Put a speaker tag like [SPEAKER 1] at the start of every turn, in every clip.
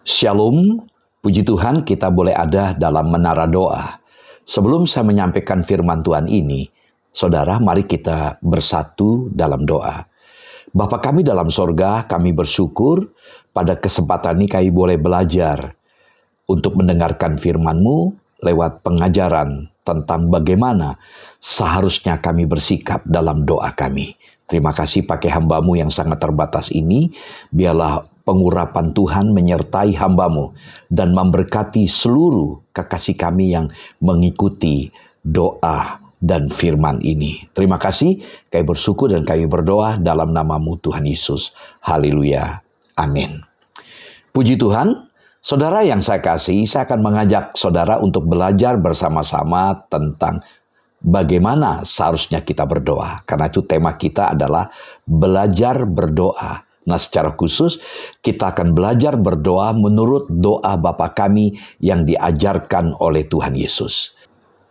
[SPEAKER 1] Shalom, puji Tuhan kita boleh ada dalam menara doa. Sebelum saya menyampaikan firman Tuhan ini, saudara, mari kita bersatu dalam doa. Bapa kami dalam sorga, kami bersyukur pada kesempatan ini kami boleh belajar untuk mendengarkan firman-Mu lewat pengajaran tentang bagaimana seharusnya kami bersikap dalam doa kami. Terima kasih pakai hamba-Mu yang sangat terbatas ini, biarlah pengurapan Tuhan menyertai hamba-Mu dan memberkati seluruh kekasih kami yang mengikuti doa dan firman ini. Terima kasih, kami bersyukur dan kami berdoa dalam nama-Mu Tuhan Yesus. Haleluya. Amin. Puji Tuhan, saudara yang saya kasih, saya akan mengajak saudara untuk belajar bersama-sama tentang bagaimana seharusnya kita berdoa. Karena itu tema kita adalah belajar berdoa. Nah, secara khusus kita akan belajar berdoa menurut doa Bapa kami yang diajarkan oleh Tuhan Yesus.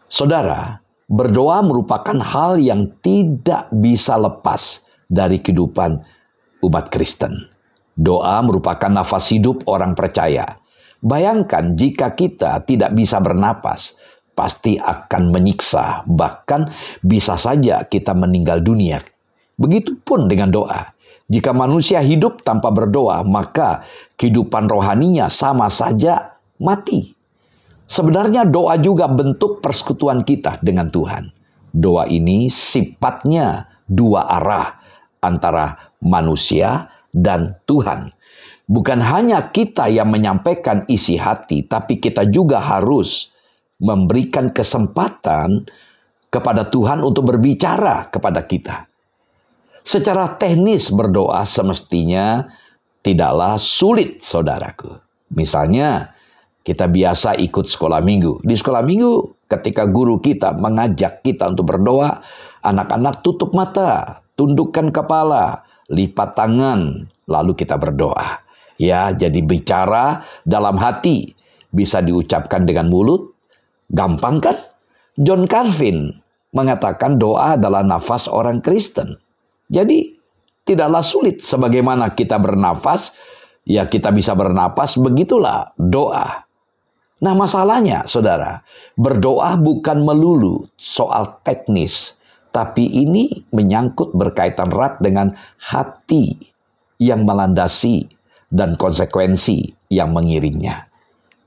[SPEAKER 1] Saudara, berdoa merupakan hal yang tidak bisa lepas dari kehidupan umat Kristen. Doa merupakan nafas hidup orang percaya. Bayangkan jika kita tidak bisa bernapas, pasti akan menyiksa, bahkan bisa saja kita meninggal dunia. Begitupun dengan doa. Jika manusia hidup tanpa berdoa, maka kehidupan rohaninya sama saja mati. Sebenarnya doa juga bentuk persekutuan kita dengan Tuhan. Doa ini sifatnya dua arah antara manusia dan Tuhan. Bukan hanya kita yang menyampaikan isi hati, tapi kita juga harus memberikan kesempatan kepada Tuhan untuk berbicara kepada kita. Secara teknis berdoa semestinya tidaklah sulit, saudaraku. Misalnya, kita biasa ikut sekolah minggu. Di sekolah minggu, ketika guru kita mengajak kita untuk berdoa, anak-anak tutup mata, tundukkan kepala, lipat tangan, lalu kita berdoa. Ya, jadi bicara dalam hati, bisa diucapkan dengan mulut, gampang kan? John Calvin mengatakan doa adalah nafas orang Kristen. Jadi tidaklah sulit sebagaimana kita bernafas, ya kita bisa bernapas, begitulah doa. Nah masalahnya saudara, berdoa bukan melulu soal teknis, tapi ini menyangkut berkaitan erat dengan hati yang melandasi dan konsekuensi yang mengiringnya.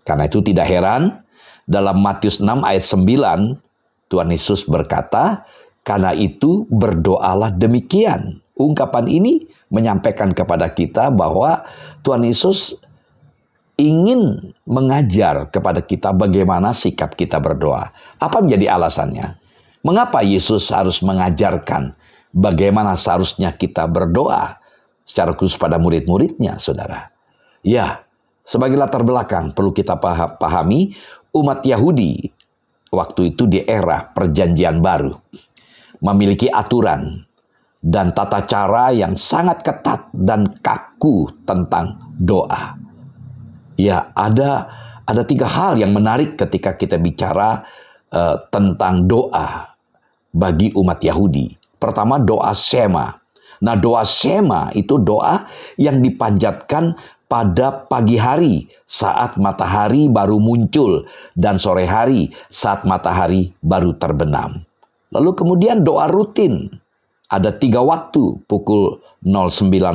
[SPEAKER 1] Karena itu tidak heran, dalam Matius 6 ayat 9, Tuhan Yesus berkata, karena itu berdoalah demikian. Ungkapan ini menyampaikan kepada kita bahwa Tuhan Yesus ingin mengajar kepada kita bagaimana sikap kita berdoa. Apa menjadi alasannya? Mengapa Yesus harus mengajarkan bagaimana seharusnya kita berdoa secara khusus pada murid-muridnya, saudara? Ya, sebagai latar belakang perlu kita pahami, umat Yahudi waktu itu di era Perjanjian Baru memiliki aturan dan tata cara yang sangat ketat dan kaku tentang doa. Ya, ada 3 hal yang menarik ketika kita bicara tentang doa bagi umat Yahudi. Pertama, doa Shema. Nah, doa Shema itu doa yang dipanjatkan pada pagi hari saat matahari baru muncul dan sore hari saat matahari baru terbenam. Lalu kemudian doa rutin. Ada 3 waktu, pukul 09.00,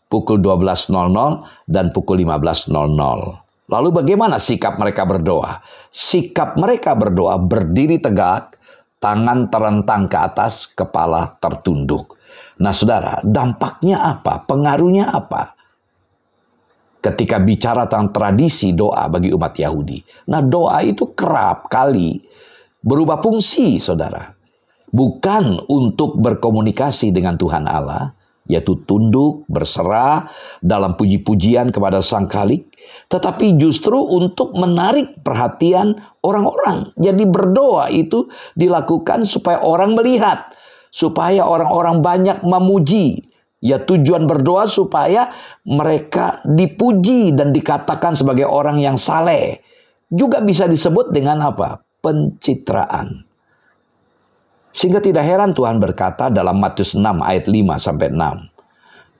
[SPEAKER 1] pukul 12.00, dan pukul 15.00. Lalu bagaimana sikap mereka berdoa? Sikap mereka berdoa berdiri tegak, tangan terentang ke atas, kepala tertunduk. Nah saudara, dampaknya apa? Pengaruhnya apa? Ketika bicara tentang tradisi doa bagi umat Yahudi. Nah doa itu kerap kali berubah fungsi, saudara. Bukan untuk berkomunikasi dengan Tuhan Allah, yaitu tunduk, berserah dalam puji-pujian kepada Sang Khalik, tetapi justru untuk menarik perhatian orang-orang. Jadi berdoa itu dilakukan supaya orang melihat, supaya orang-orang banyak memuji. Ya, tujuan berdoa supaya mereka dipuji dan dikatakan sebagai orang yang saleh. Juga bisa disebut dengan apa? Pencitraan. Sehingga tidak heran Tuhan berkata dalam Matius 6 ayat 5-6.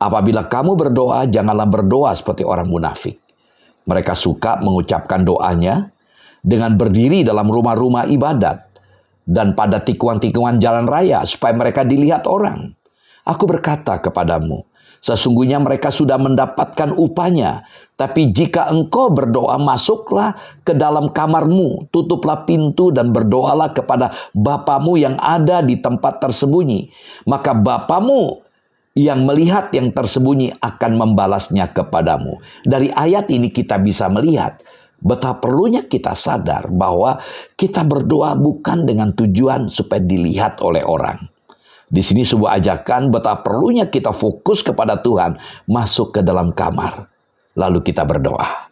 [SPEAKER 1] Apabila kamu berdoa, janganlah berdoa seperti orang munafik. Mereka suka mengucapkan doanya dengan berdiri dalam rumah-rumah ibadat dan pada tikungan-tikungan jalan raya supaya mereka dilihat orang. Aku berkata kepadamu, sesungguhnya mereka sudah mendapatkan upahnya. Tapi jika engkau berdoa, masuklah ke dalam kamarmu, tutuplah pintu dan berdoalah kepada Bapamu yang ada di tempat tersembunyi. Maka Bapamu yang melihat yang tersembunyi akan membalasnya kepadamu. Dari ayat ini kita bisa melihat betapa perlunya kita sadar bahwa kita berdoa bukan dengan tujuan supaya dilihat oleh orang. Di sini sebuah ajakan betapa perlunya kita fokus kepada Tuhan, masuk ke dalam kamar, lalu kita berdoa.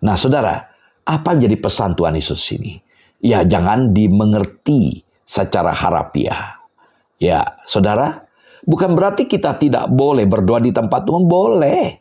[SPEAKER 1] Nah saudara, apa jadi pesan Tuhan Yesus ini? Ya, jangan dimengerti secara harafiah. Ya saudara, bukan berarti kita tidak boleh berdoa di tempat Tuhan, boleh.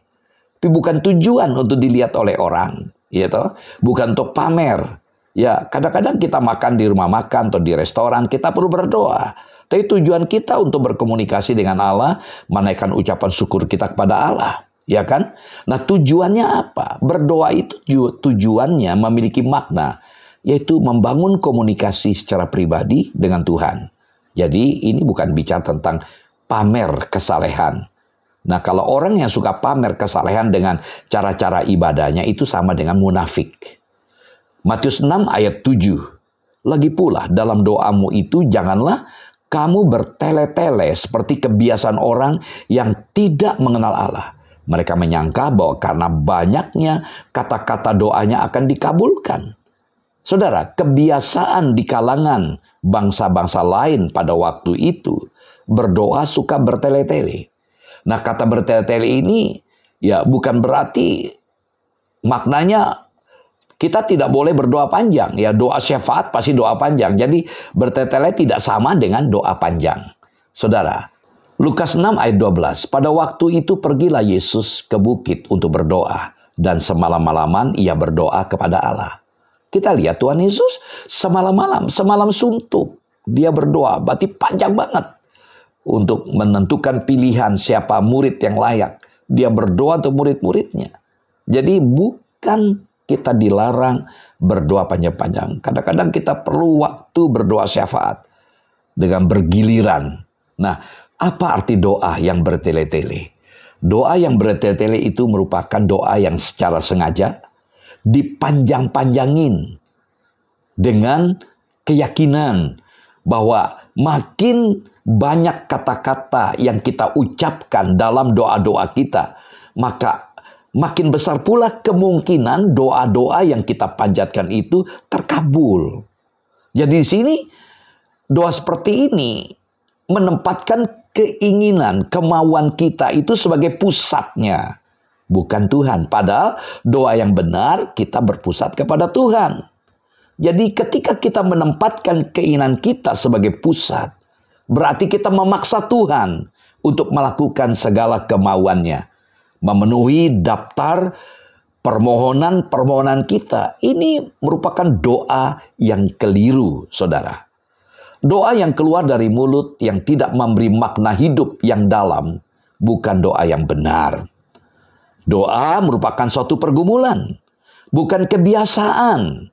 [SPEAKER 1] Tapi bukan tujuan untuk dilihat oleh orang. Ya toh? Bukan untuk pamer. Ya, kadang-kadang kita makan di rumah makan atau di restoran, kita perlu berdoa. Tapi tujuan kita untuk berkomunikasi dengan Allah, menaikkan ucapan syukur kita kepada Allah. Ya kan? Nah tujuannya apa? Berdoa itu tujuannya memiliki makna, yaitu membangun komunikasi secara pribadi dengan Tuhan. Jadi ini bukan bicara tentang pamer kesalehan. Nah, kalau orang yang suka pamer kesalehan dengan cara-cara ibadahnya, itu sama dengan munafik. Matius 6 ayat 7. Lagi pula dalam doamu itu janganlah kamu bertele-tele seperti kebiasaan orang yang tidak mengenal Allah. Mereka menyangka bahwa karena banyaknya kata-kata doanya akan dikabulkan. Saudara, kebiasaan di kalangan bangsa-bangsa lain pada waktu itu berdoa suka bertele-tele. Nah, kata bertele-tele ini ya bukan berarti maknanya kita tidak boleh berdoa panjang. Ya, doa syafaat pasti doa panjang. Jadi bertele-tele tidak sama dengan doa panjang. Saudara, Lukas 6 ayat 12. Pada waktu itu pergilah Yesus ke bukit untuk berdoa. Dan semalam-malaman ia berdoa kepada Allah. Kita lihat Tuhan Yesus semalam suntuk. Dia berdoa, berarti panjang banget. Untuk menentukan pilihan siapa murid yang layak. Dia berdoa untuk murid-muridnya. Jadi bukan kita dilarang berdoa panjang-panjang. Kadang-kadang kita perlu waktu berdoa syafaat dengan bergiliran. Nah, apa arti doa yang bertele-tele? Doa yang bertele-tele itu merupakan doa yang secara sengaja dipanjang-panjangin dengan keyakinan bahwa makin banyak kata-kata yang kita ucapkan dalam doa-doa kita, maka makin besar pula kemungkinan doa-doa yang kita panjatkan itu terkabul. Jadi di sini doa seperti ini menempatkan keinginan, kemauan kita itu sebagai pusatnya, bukan Tuhan. Padahal doa yang benar kita berpusat kepada Tuhan. Jadi ketika kita menempatkan keinginan kita sebagai pusat, berarti kita memaksa Tuhan untuk melakukan segala kemauannya. Memenuhi daftar permohonan-permohonan kita. Ini merupakan doa yang keliru, saudara. Doa yang keluar dari mulut yang tidak memberi makna hidup yang dalam, bukan doa yang benar. Doa merupakan suatu pergumulan, bukan kebiasaan.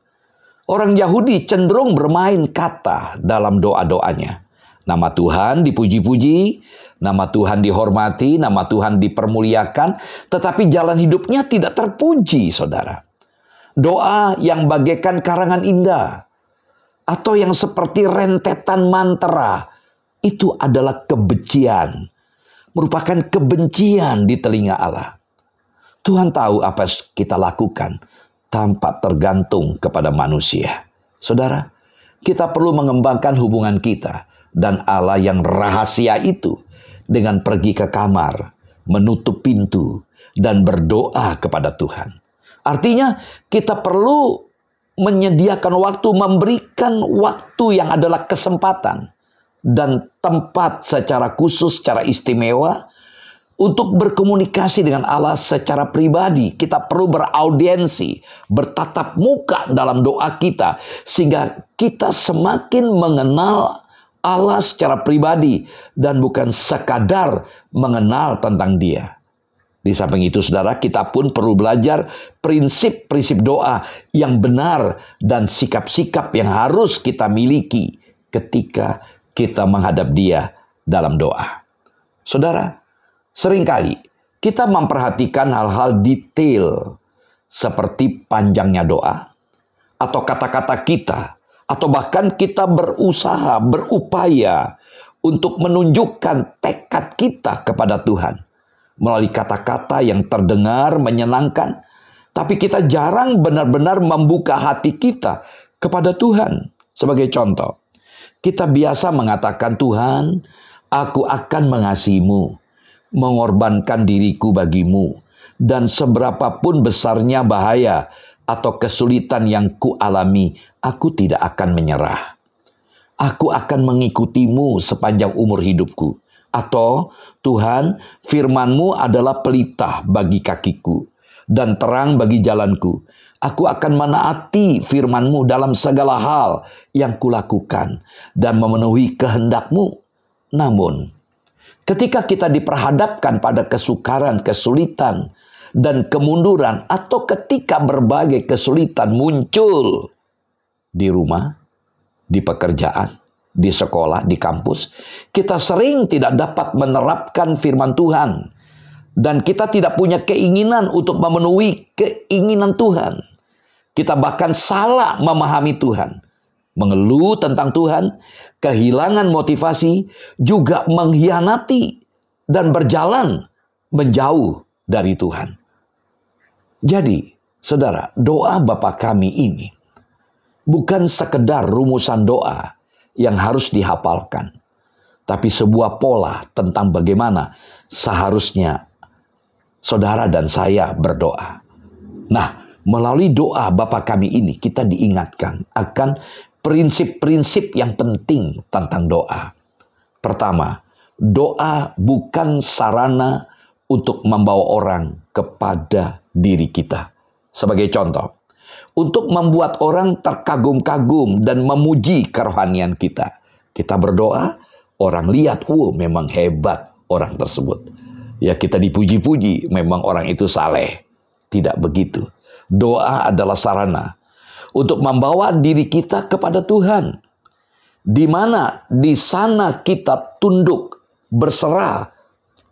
[SPEAKER 1] Orang Yahudi cenderung bermain kata dalam doa-doanya. Nama Tuhan dipuji-puji, nama Tuhan dihormati, nama Tuhan dipermuliakan, tetapi jalan hidupnya tidak terpuji, saudara. Doa yang bagaikan karangan indah, atau yang seperti rentetan mantra, itu adalah kebencian. Merupakan kebencian di telinga Allah. Tuhan tahu apa yang kita lakukan tanpa tergantung kepada manusia. Saudara, kita perlu mengembangkan hubungan kita dan Allah yang rahasia itu dengan pergi ke kamar, menutup pintu, dan berdoa kepada Tuhan. Artinya kita perlu menyediakan waktu, memberikan waktu yang adalah kesempatan dan tempat secara khusus, secara istimewa untuk berkomunikasi dengan Allah secara pribadi. Kita perlu beraudiensi, bertatap muka dalam doa kita, sehingga kita semakin mengenal Allah secara pribadi dan bukan sekadar mengenal tentang Dia. Di samping itu, saudara, kita pun perlu belajar prinsip-prinsip doa yang benar dan sikap-sikap yang harus kita miliki ketika kita menghadap Dia dalam doa. Saudara, seringkali kita memperhatikan hal-hal detail seperti panjangnya doa, atau kata-kata kita, atau bahkan kita berusaha, berupaya untuk menunjukkan tekad kita kepada Tuhan melalui kata-kata yang terdengar menyenangkan, tapi kita jarang benar-benar membuka hati kita kepada Tuhan. Sebagai contoh, kita biasa mengatakan, Tuhan, aku akan mengasihimu, mengorbankan diriku bagimu, dan seberapapun besarnya bahaya atau kesulitan yang kualami, aku tidak akan menyerah. Aku akan mengikutimu sepanjang umur hidupku. Atau, Tuhan, firman-Mu adalah pelita bagi kakiku dan terang bagi jalanku. Aku akan menaati firman-Mu dalam segala hal yang kulakukan dan memenuhi kehendak-Mu. Namun, ketika kita diperhadapkan pada kesukaran, kesulitan, dan kemunduran, atau ketika berbagai kesulitan muncul di rumah, di pekerjaan, di sekolah, di kampus, kita sering tidak dapat menerapkan firman Tuhan. Dan kita tidak punya keinginan untuk memenuhi keinginan Tuhan. Kita bahkan salah memahami Tuhan. Mengeluh tentang Tuhan, kehilangan motivasi, juga mengkhianati dan berjalan menjauh dari Tuhan. Jadi, saudara, doa Bapa kami ini bukan sekedar rumusan doa yang harus dihafalkan, tapi sebuah pola tentang bagaimana seharusnya saudara dan saya berdoa. Nah, melalui doa Bapa kami ini kita diingatkan akan prinsip-prinsip yang penting tentang doa. Pertama, doa bukan sarana untuk membawa orang kepada diri kita. Sebagai contoh, untuk membuat orang terkagum-kagum dan memuji kerohanian kita. Kita berdoa, orang lihat, memang hebat orang tersebut. Ya, kita dipuji-puji, memang orang itu saleh. Tidak begitu. Doa adalah sarana untuk membawa diri kita kepada Tuhan. Di mana di sana kita tunduk, berserah,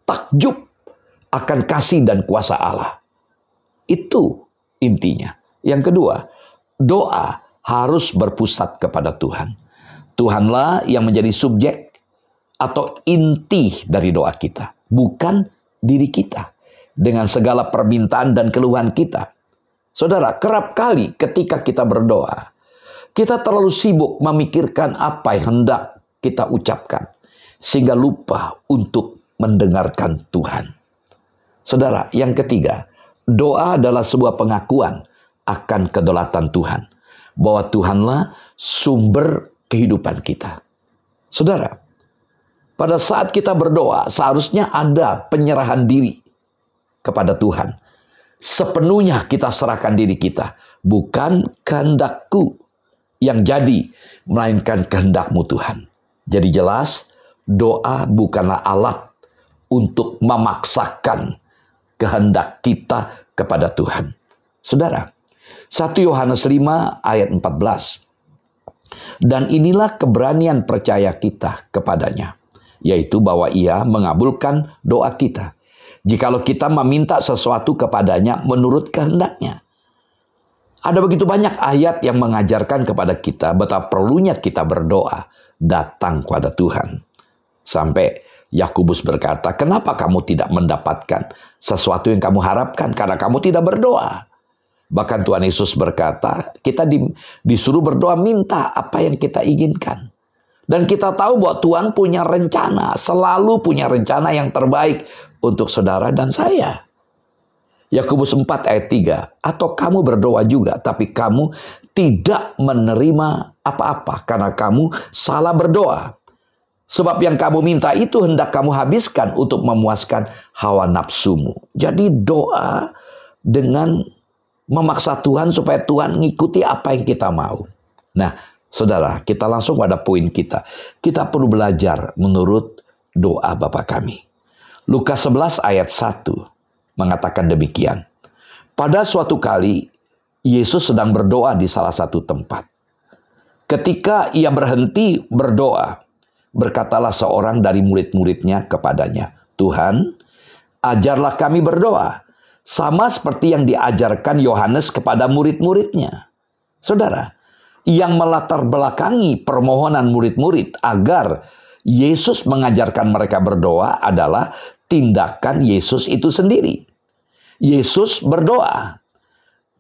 [SPEAKER 1] takjub akan kasih dan kuasa Allah. Itu intinya. Yang kedua, doa harus berpusat kepada Tuhan. Tuhanlah yang menjadi subjek atau inti dari doa kita, bukan diri kita. Dengan segala permintaan dan keluhan kita. Saudara, kerap kali ketika kita berdoa, kita terlalu sibuk memikirkan apa yang hendak kita ucapkan, sehingga lupa untuk mendengarkan Tuhan. Saudara, yang ketiga, doa adalah sebuah pengakuan akan kedaulatan Tuhan, bahwa Tuhanlah sumber kehidupan kita. Saudara, pada saat kita berdoa, seharusnya ada penyerahan diri kepada Tuhan. Sepenuhnya kita serahkan diri kita, bukan kehendakku yang jadi, melainkan kehendak-Mu Tuhan. Jadi jelas, doa bukanlah alat untuk memaksakan kehendak kita kepada Tuhan. Saudara, 1 Yohanes 5 ayat 14. Dan inilah keberanian percaya kita kepadanya, yaitu bahwa Ia mengabulkan doa kita, jikalau kita meminta sesuatu kepadanya menurut kehendaknya. Ada begitu banyak ayat yang mengajarkan kepada kita betapa perlunya kita berdoa datang kepada Tuhan. Sampai Yakobus berkata, kenapa kamu tidak mendapatkan sesuatu yang kamu harapkan? Karena kamu tidak berdoa. Bahkan Tuhan Yesus berkata, kita disuruh berdoa minta apa yang kita inginkan. Dan kita tahu bahwa Tuhan punya rencana, selalu punya rencana yang terbaik untuk saudara dan saya. Yakobus 4 ayat 3, atau kamu berdoa juga, tapi kamu tidak menerima apa-apa karena kamu salah berdoa. Sebab yang kamu minta itu hendak kamu habiskan untuk memuaskan hawa nafsumu. Jadi doa dengan memaksa Tuhan supaya Tuhan ngikuti apa yang kita mau. Nah, saudara, kita langsung pada poin kita. Kita perlu belajar menurut doa Bapa kami. Lukas 11 ayat 1. mengatakan demikian. Pada suatu kali, Yesus sedang berdoa di salah satu tempat. Ketika ia berhenti berdoa, berkatalah seorang dari murid-muridnya kepadanya, "Tuhan, ajarlah kami berdoa, sama seperti yang diajarkan Yohanes kepada murid-muridnya." Saudara, yang melatar belakangi permohonan murid-murid agar Yesus mengajarkan mereka berdoa adalah tindakan Yesus itu sendiri. Yesus berdoa.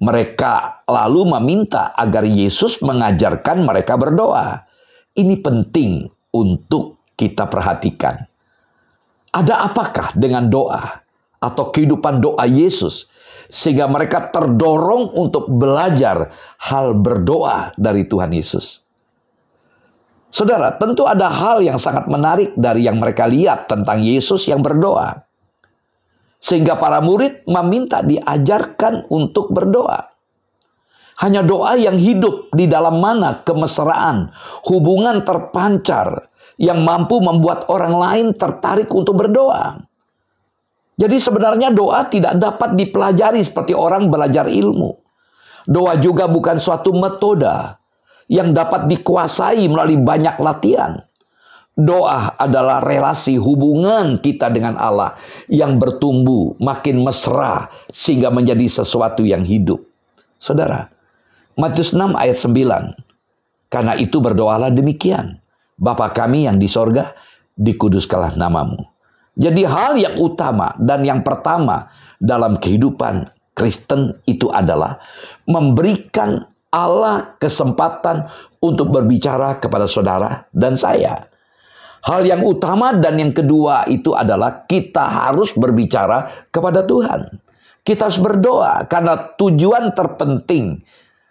[SPEAKER 1] Mereka lalu meminta agar Yesus mengajarkan mereka berdoa. Ini penting untuk kita perhatikan. Ada apakah dengan doa atau kehidupan doa Yesus sehingga mereka terdorong untuk belajar hal berdoa dari Tuhan Yesus? Saudara, tentu ada hal yang sangat menarik dari yang mereka lihat tentang Yesus yang berdoa. Sehingga para murid meminta diajarkan untuk berdoa. Hanya doa yang hidup di dalam mana kemesraan, hubungan terpancar yang mampu membuat orang lain tertarik untuk berdoa. Jadi sebenarnya doa tidak dapat dipelajari seperti orang belajar ilmu. Doa juga bukan suatu metode yang dapat dikuasai melalui banyak latihan. Doa adalah relasi hubungan kita dengan Allah yang bertumbuh makin mesra sehingga menjadi sesuatu yang hidup. Saudara, Matius 6 ayat 9. Karena itu berdoalah demikian. Bapa kami yang di sorga, dikuduskanlah namamu. Jadi hal yang utama dan yang pertama dalam kehidupan Kristen itu adalah memberikan Allah kesempatan untuk berbicara kepada saudara dan saya. Hal yang utama dan yang kedua itu adalah kita harus berbicara kepada Tuhan. Kita harus berdoa karena tujuan terpenting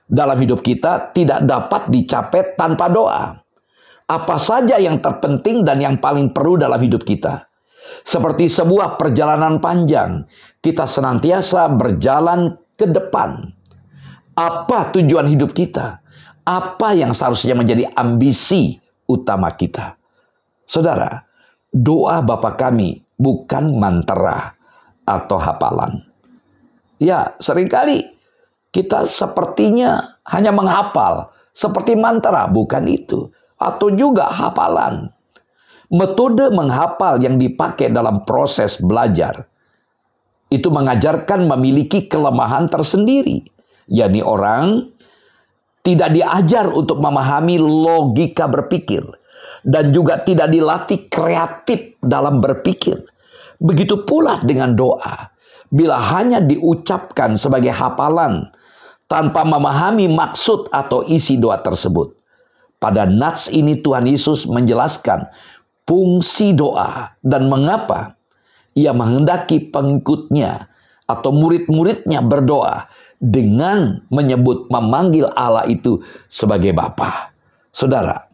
[SPEAKER 1] dalam hidup kita tidak dapat dicapai tanpa doa. Apa saja yang terpenting dan yang paling perlu dalam hidup kita. Seperti sebuah perjalanan panjang, kita senantiasa berjalan ke depan. Apa tujuan hidup kita? Apa yang seharusnya menjadi ambisi utama kita? Saudara, doa Bapa kami bukan mantra atau hafalan. Ya, seringkali kita sepertinya hanya menghafal seperti mantra, bukan itu. Atau juga hafalan. Metode menghafal yang dipakai dalam proses belajar itu mengajarkan memiliki kelemahan tersendiri. yakni orang tidak diajar untuk memahami logika berpikir dan juga tidak dilatih kreatif dalam berpikir. Begitu pula dengan doa. Bila hanya diucapkan sebagai hafalan tanpa memahami maksud atau isi doa tersebut. Pada nats ini Tuhan Yesus menjelaskan fungsi doa dan mengapa ia menghendaki pengikutnya atau murid-muridnya berdoa dengan memanggil Allah itu sebagai Bapa. Saudara,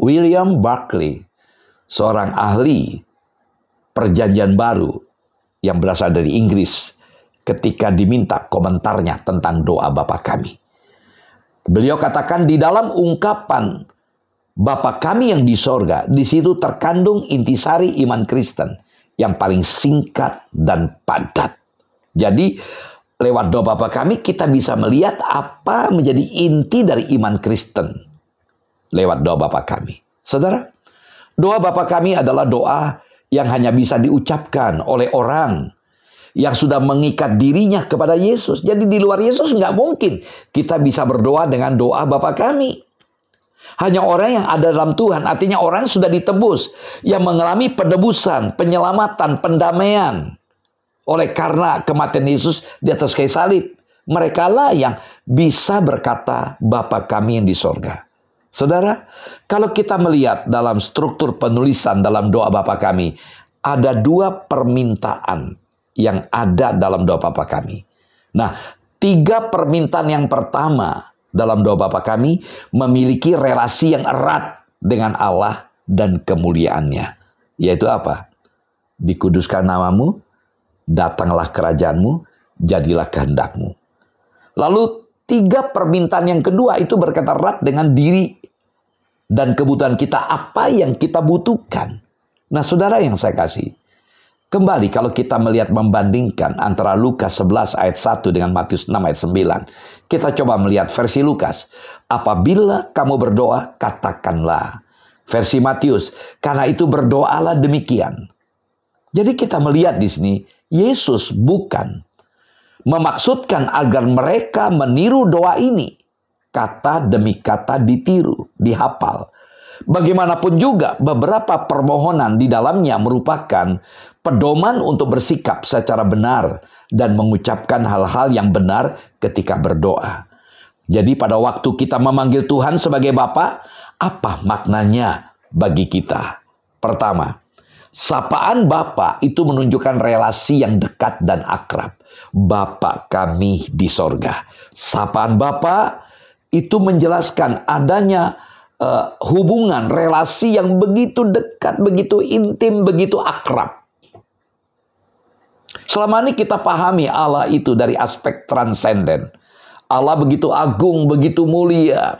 [SPEAKER 1] William Barclay, seorang ahli Perjanjian Baru yang berasal dari Inggris, ketika diminta komentarnya tentang doa Bapa kami. Beliau katakan di dalam ungkapan Bapa kami yang di sorga, di situ terkandung intisari iman Kristen yang paling singkat dan padat. Jadi lewat doa Bapa kami kita bisa melihat apa menjadi inti dari iman Kristen. Lewat doa Bapa kami. Saudara, doa Bapa kami adalah doa yang hanya bisa diucapkan oleh orang yang sudah mengikat dirinya kepada Yesus. Jadi di luar Yesus nggak mungkin kita bisa berdoa dengan doa Bapa kami. Hanya orang yang ada dalam Tuhan, artinya orang sudah ditebus, yang mengalami penebusan, penyelamatan, pendamaian oleh karena kematian Yesus di atas kayu salib. Mereka lah yang bisa berkata Bapa kami yang di sorga. Saudara, kalau kita melihat dalam struktur penulisan dalam doa Bapa kami, ada dua permintaan yang ada dalam doa Bapa kami. Nah, 3 permintaan yang pertama dalam doa Bapa kami memiliki relasi yang erat dengan Allah dan kemuliaannya. Yaitu apa? Dikuduskan namamu, datanglah kerajaanmu, jadilah kehendakmu. Lalu 3 permintaan yang kedua itu berkaitan erat dengan diri dan kebutuhan kita, apa yang kita butuhkan. Nah, saudara yang saya kasih, Kembali kalau kita melihat membandingkan antara Lukas 11 ayat 1 dengan Matius 6 ayat 9. Kita coba melihat versi Lukas. Apabila kamu berdoa, katakanlah. Versi Matius, karena itu berdoalah demikian. Jadi kita melihat di sini, Yesus bukan memaksudkan agar mereka meniru doa ini. Kata demi kata ditiru, dihafal. Bagaimanapun juga beberapa permohonan di dalamnya merupakan pedoman untuk bersikap secara benar dan mengucapkan hal-hal yang benar ketika berdoa. Jadi pada waktu kita memanggil Tuhan sebagai Bapa, apa maknanya bagi kita? Pertama, sapaan Bapa itu menunjukkan relasi yang dekat dan akrab. Bapa kami di sorga. Sapaan Bapa itu menjelaskan adanya hubungan, relasi yang begitu dekat, begitu intim, begitu akrab. Selama ini kita pahami Allah itu dari aspek transenden. Allah begitu agung, begitu mulia,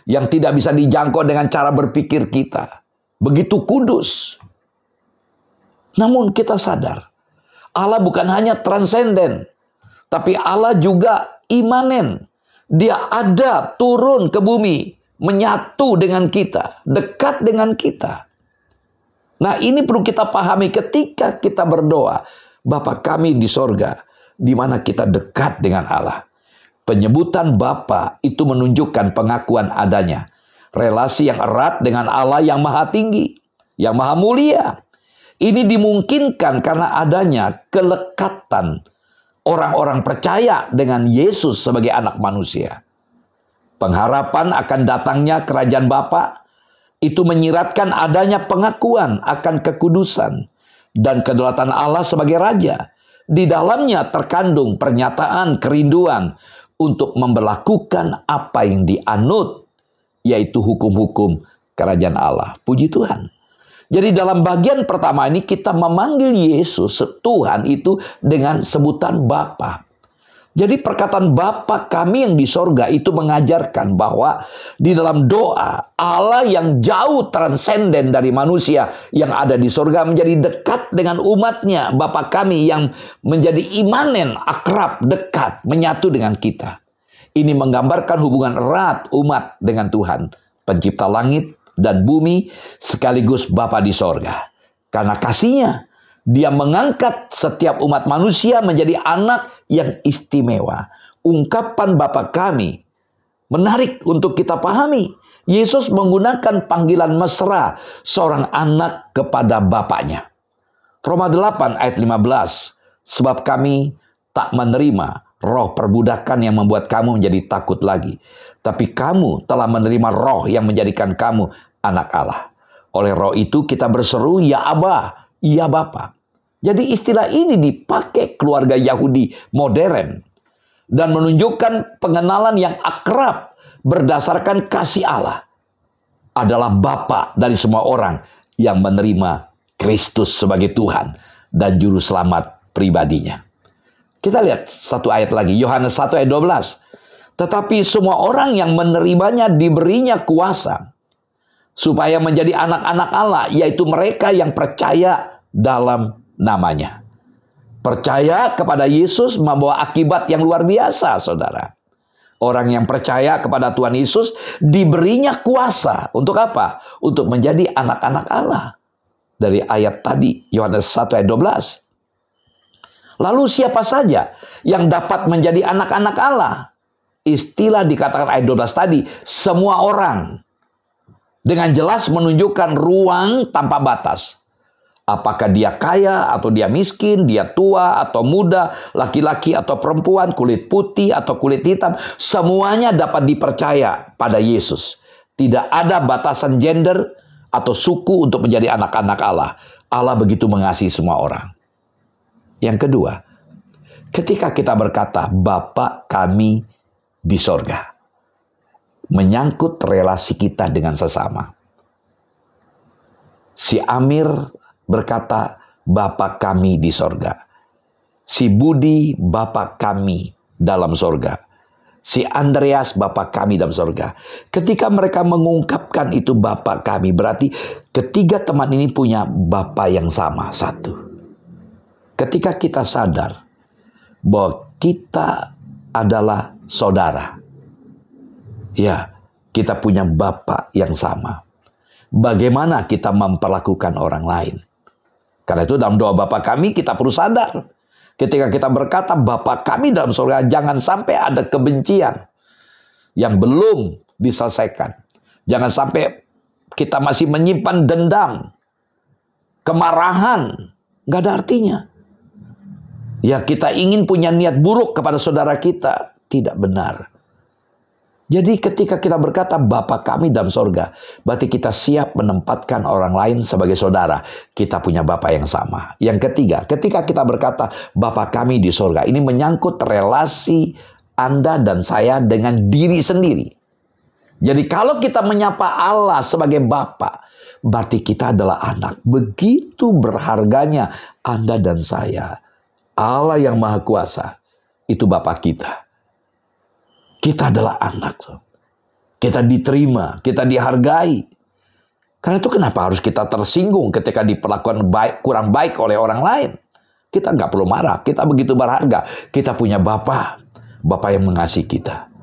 [SPEAKER 1] yang tidak bisa dijangkau dengan cara berpikir kita. Begitu kudus. Namun kita sadar, Allah bukan hanya transenden, tapi Allah juga imanen. Dia ada turun ke bumi, menyatu dengan kita, dekat dengan kita. Nah, ini perlu kita pahami ketika kita berdoa, Bapa kami di sorga, di mana kita dekat dengan Allah. Penyebutan Bapa itu menunjukkan pengakuan adanya relasi yang erat dengan Allah yang maha tinggi, yang maha mulia. Ini dimungkinkan karena adanya kelekatan orang-orang percaya dengan Yesus sebagai anak manusia. Pengharapan akan datangnya kerajaan Bapa itu menyiratkan adanya pengakuan akan kekudusan dan kedaulatan Allah sebagai Raja. Di dalamnya terkandung pernyataan kerinduan untuk memberlakukan apa yang dianut, yaitu hukum-hukum kerajaan Allah. Puji Tuhan. Jadi dalam bagian pertama ini kita memanggil Yesus, Tuhan itu dengan sebutan Bapa. Jadi perkataan Bapa kami yang di sorga itu mengajarkan bahwa di dalam doa Allah yang jauh transenden dari manusia yang ada di sorga menjadi dekat dengan umatnya. Bapa kami yang menjadi imanen, akrab, dekat, menyatu dengan kita. Ini menggambarkan hubungan erat umat dengan Tuhan, pencipta langit dan bumi sekaligus Bapa di sorga. Karena kasihnya, Dia mengangkat setiap umat manusia menjadi anak yang istimewa. Ungkapan Bapa kami menarik untuk kita pahami. Yesus menggunakan panggilan mesra seorang anak kepada bapaknya. Roma 8 ayat 15. Sebab kami tak menerima roh perbudakan yang membuat kamu menjadi takut lagi. Tapi kamu telah menerima roh yang menjadikan kamu anak Allah. Oleh roh itu kita berseru, ya Aba, ya Bapa. Jadi istilah ini dipakai keluarga Yahudi modern dan menunjukkan pengenalan yang akrab berdasarkan kasih Allah. Adalah Bapa dari semua orang yang menerima Kristus sebagai Tuhan dan juru selamat pribadinya. Kita lihat satu ayat lagi, Yohanes 1 ayat 12. Tetapi semua orang yang menerimanya diberinya kuasa supaya menjadi anak-anak Allah, yaitu mereka yang percaya dalam namanya. Percaya kepada Yesus membawa akibat yang luar biasa, saudara. Orang yang percaya kepada Tuhan Yesus diberinya kuasa. Untuk apa? Untuk menjadi anak-anak Allah. Dari ayat tadi, Yohanes 1 ayat 12. Lalu siapa saja yang dapat menjadi anak-anak Allah? Istilah dikatakan ayat 12 tadi, semua orang. Dengan jelas menunjukkan ruang tanpa batas. Apakah dia kaya atau dia miskin, dia tua atau muda, laki-laki atau perempuan, kulit putih atau kulit hitam, semuanya dapat dipercaya pada Yesus. Tidak ada batasan gender atau suku untuk menjadi anak-anak Allah. Allah begitu mengasihi semua orang. Yang kedua, ketika kita berkata, Bapa kami di sorga, menyangkut relasi kita dengan sesama. Si Amir berkata, Bapa kami di sorga. Si Budi, Bapa kami dalam sorga. Si Andreas, Bapa kami dalam sorga. Ketika mereka mengungkapkan itu Bapa kami, berarti ketiga teman ini punya Bapa yang sama, satu. ketika kita sadar bahwa kita adalah saudara. Ya, kita punya Bapa yang sama. Bagaimana kita memperlakukan orang lain? Karena itu dalam doa Bapa kami kita perlu sadar. Ketika kita berkata Bapa kami dalam surga, jangan sampai ada kebencian yang belum diselesaikan. Jangan sampai kita masih menyimpan dendam, kemarahan, nggak ada artinya. Ya, kita ingin punya niat buruk kepada saudara kita, tidak benar. Jadi ketika kita berkata Bapa kami dalam surga, berarti kita siap menempatkan orang lain sebagai saudara. Kita punya Bapa yang sama. Yang ketiga, ketika kita berkata Bapa kami di surga, ini menyangkut relasi Anda dan saya dengan diri sendiri. Jadi kalau kita menyapa Allah sebagai Bapa, berarti kita adalah anak. Begitu berharganya Anda dan saya. Allah yang Maha Kuasa, itu Bapa kita. Kita adalah anak. Kita diterima, kita dihargai. Karena itu kenapa harus kita tersinggung ketika diperlakukan kurang baik oleh orang lain? Kita nggak perlu marah, kita begitu berharga. Kita punya Bapa, Bapa yang mengasihi kita.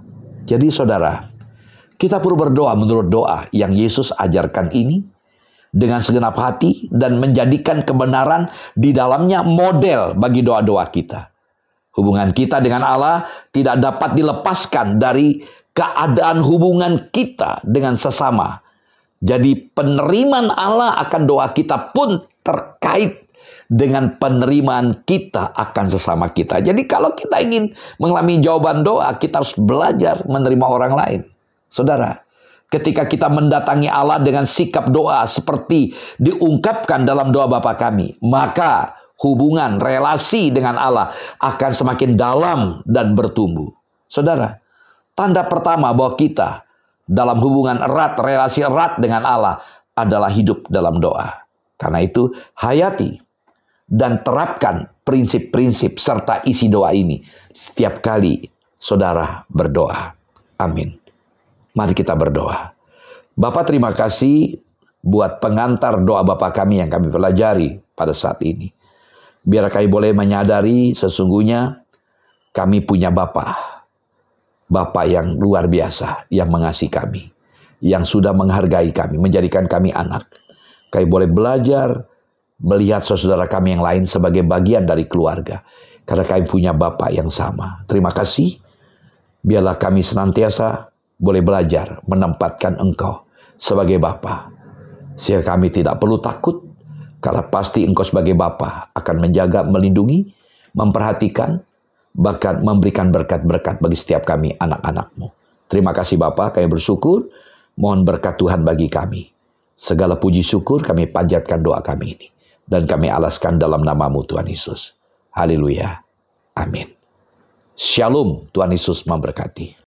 [SPEAKER 1] Jadi saudara, kita perlu berdoa menurut doa yang Yesus ajarkan ini dengan segenap hati dan menjadikan kebenaran di dalamnya model bagi doa-doa kita. Hubungan kita dengan Allah tidak dapat dilepaskan dari keadaan hubungan kita dengan sesama. Jadi penerimaan Allah akan doa kita pun terkait dengan penerimaan kita akan sesama kita. Jadi kalau kita ingin mengalami jawaban doa, kita harus belajar menerima orang lain. Saudara, ketika kita mendatangi Allah dengan sikap doa seperti diungkapkan dalam doa Bapa kami, maka hubungan, relasi dengan Allah akan semakin dalam dan bertumbuh. Saudara, tanda pertama bahwa kita dalam hubungan erat, relasi erat dengan Allah adalah hidup dalam doa. Karena itu, hayati dan terapkan prinsip-prinsip serta isi doa ini setiap kali saudara berdoa. Amin. Mari kita berdoa. Bapa, terima kasih buat pengantar doa Bapa kami yang kami pelajari pada saat ini. Biar kami boleh menyadari sesungguhnya kami punya Bapa. Bapa yang luar biasa, yang mengasihi kami. Yang sudah menghargai kami, menjadikan kami anak. Kami boleh belajar melihat saudara kami yang lain sebagai bagian dari keluarga. Karena kami punya Bapa yang sama. Terima kasih. Biarlah kami senantiasa boleh belajar menempatkan Engkau sebagai Bapa. Sehingga kami tidak perlu takut, karena pasti Engkau sebagai Bapa akan menjaga, melindungi, memperhatikan, bahkan memberikan berkat-berkat bagi setiap kami anak-anak-Mu. Terima kasih Bapa, kami bersyukur, mohon berkat Tuhan bagi kami. Segala puji syukur kami panjatkan doa kami ini. Dan kami alaskan dalam nama-Mu Tuhan Yesus. Haleluya. Amin. Shalom, Tuhan Yesus memberkati.